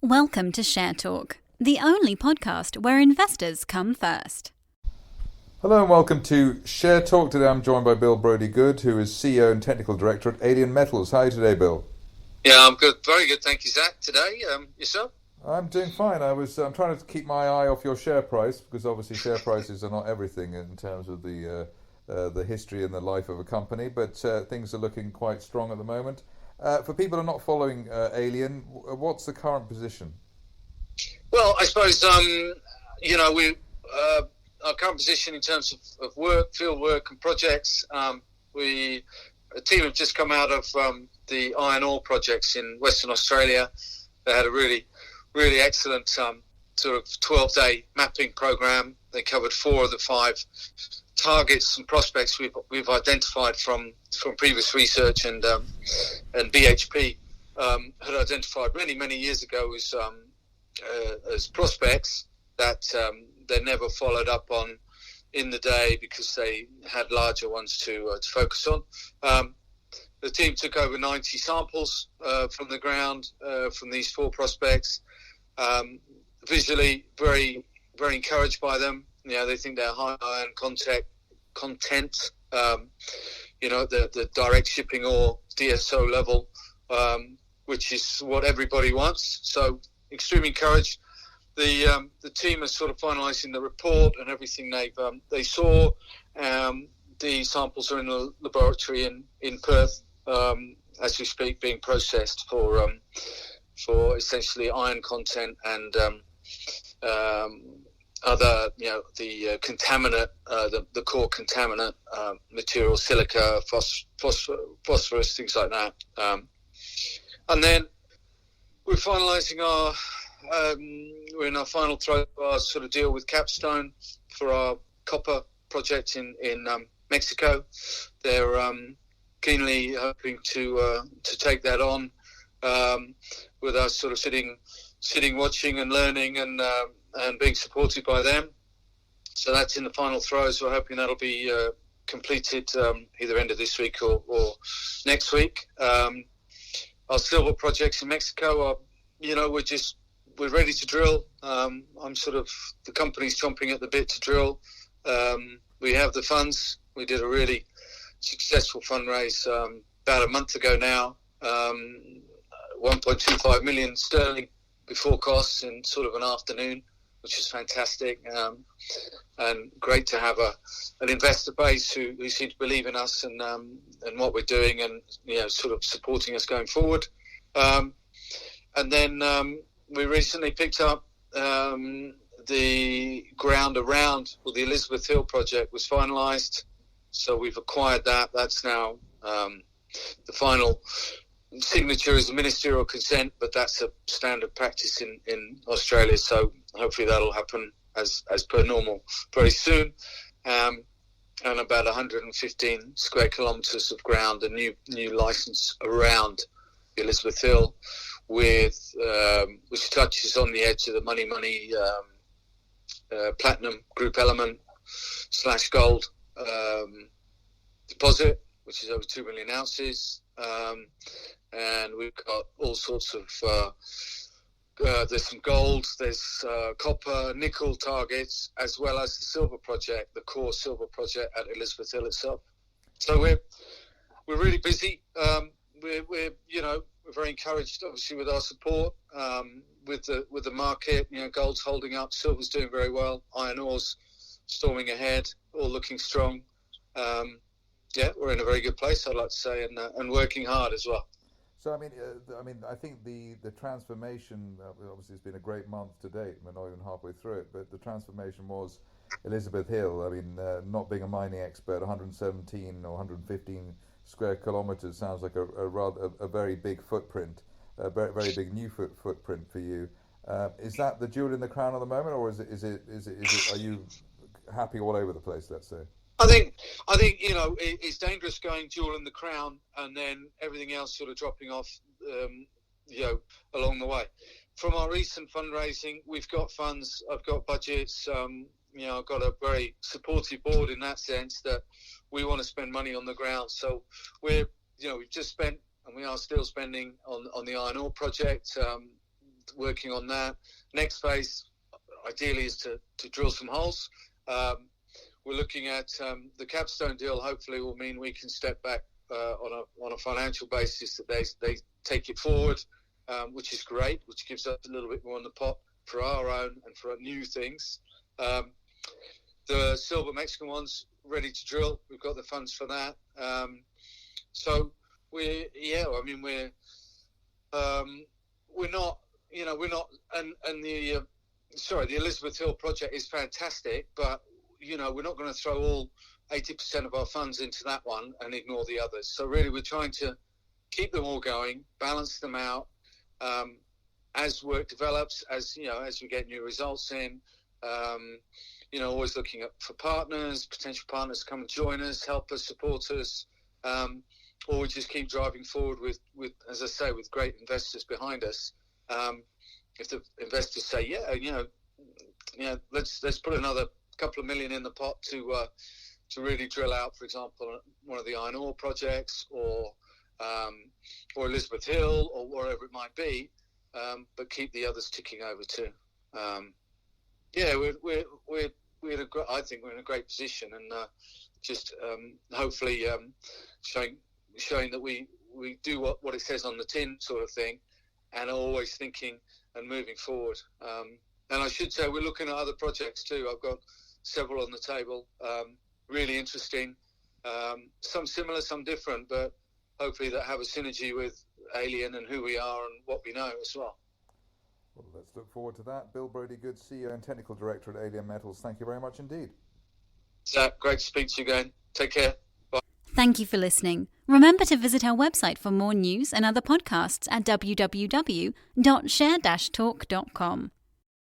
Welcome to Share Talk, the only podcast where investors come first. Hello and welcome to Share Talk. Today I'm joined by Bill Brodie Good, who is CEO and Technical Director at Alien Metals. How are you today, Bill? Yeah, I'm good. Very good. Thank you, Zach. Today, yourself? I'm doing fine. I'm trying to keep my eye off your share price because obviously share prices are not everything in terms of the history and the life of a company, but things are looking quite strong at the moment. For people who are not following Alien, what's the current position? Well, I suppose our current position in terms of work, field work, and projects. A team have just come out of the iron ore projects in Western Australia. They had a really, really excellent sort of 12-day mapping program. They covered 4 of the 5 targets and prospects we've identified from previous research, and BHP had identified many years ago as prospects that they never followed up on in the day because they had larger ones to focus on. The team took over 90 samples from the ground from these 4 prospects. Visually, very, very encouraged by them. They think they're high iron content. The direct shipping ore DSO level, which is what everybody wants. So extremely encouraged. The team is sort of finalising the report and everything they saw. The samples are in the laboratory in Perth as we speak, being processed for essentially iron content and other, the contaminant, the core contaminant material, silica, phosphorus, things like that. And then we're finalising we're in our final throw of our sort of deal with Capstone for our copper project in Mexico. They're keenly hoping to take that on with us sort of sitting, watching and learning and being supported by them. So that's in the final throes. We're hoping that'll be completed either end of this week or next week. Our silver projects in Mexico are, we're ready to drill. The company's chomping at the bit to drill. We have the funds. We did a really successful fundraise about a month ago now, 1.25 million sterling before costs in sort of an afternoon, which is fantastic, and great to have an investor base who seem to believe in us and what we're doing, and sort of supporting us going forward. And then we recently picked up the ground around the Elizabeth-Hill project was finalised, so we've acquired that. That's now the final signature is a ministerial consent, but that's a standard practice in Australia, so hopefully that'll happen as per normal very soon. And about 115 square kilometres of ground, a new licence around the Elizabeth-Hill, with which touches on the edge of the money platinum group element / gold deposit, which is over 2 million ounces. And we've got all sorts of there's some gold, there's copper, nickel targets, as well as the silver project, the core silver project at Elizabeth-Hill itself. So we're really busy. We're very encouraged, obviously, with our support with the market. Gold's holding up, silver's doing very well, iron ore's storming ahead, all looking strong. We're in a very good place, I'd like to say, and working hard as well. So I think the transformation, obviously it's been a great month to date. We're not even halfway through it, but the transformation was Elizabeth-Hill. Not being a mining expert, 117 or 115 square kilometres sounds like a very big footprint, a very, very big new footprint for you. Is that the jewel in the crown at the moment, or is it? Are you happy all over the place? Let's say. I think it's dangerous going jewel in the crown and then everything else sort of dropping off, along the way. From our recent fundraising, we've got funds, I've got budgets, I've got a very supportive board in that sense that we want to spend money on the ground. So we've just spent, and we are still spending on the iron ore project. working on that. Next phase, ideally, is to drill some holes. We're looking at the capstone deal. Hopefully, will mean we can step back on a financial basis, that they take it forward, which is great, which gives us a little bit more in the pot for our own and for our new things. The silver Mexican one's ready to drill. We've got the funds for that. So we're not, and the Elizabeth Hill project is fantastic, but we're not going to throw all 80% of our funds into that one and ignore the others. So really, we're trying to keep them all going, balance them out as work develops, as we get new results in. Always looking for partners, potential partners to come and join us, help us, support us, or we just keep driving forward with, as I say, with great investors behind us. If the investors say, let's put another couple of million in the pot to really drill out, for example, one of the iron ore projects, or Elizabeth Hill, or wherever it might be, but keep the others ticking over too. I think we're in a great position, and hopefully showing that we do what it says on the tin, sort of thing, and always thinking and moving forward. And I should say, we're looking at other projects too. I've got several on the table, really interesting, some similar, some different, but hopefully that have a synergy with Alien and who we are and what we know as well. Well, let's look forward to that. Bill Brodie Good, CEO and Technical Director at Alien Metals, thank you very much indeed. Zach, great to speak to you again. Take care. Bye. Thank you for listening. Remember to visit our website for more news and other podcasts at www.share-talk.com.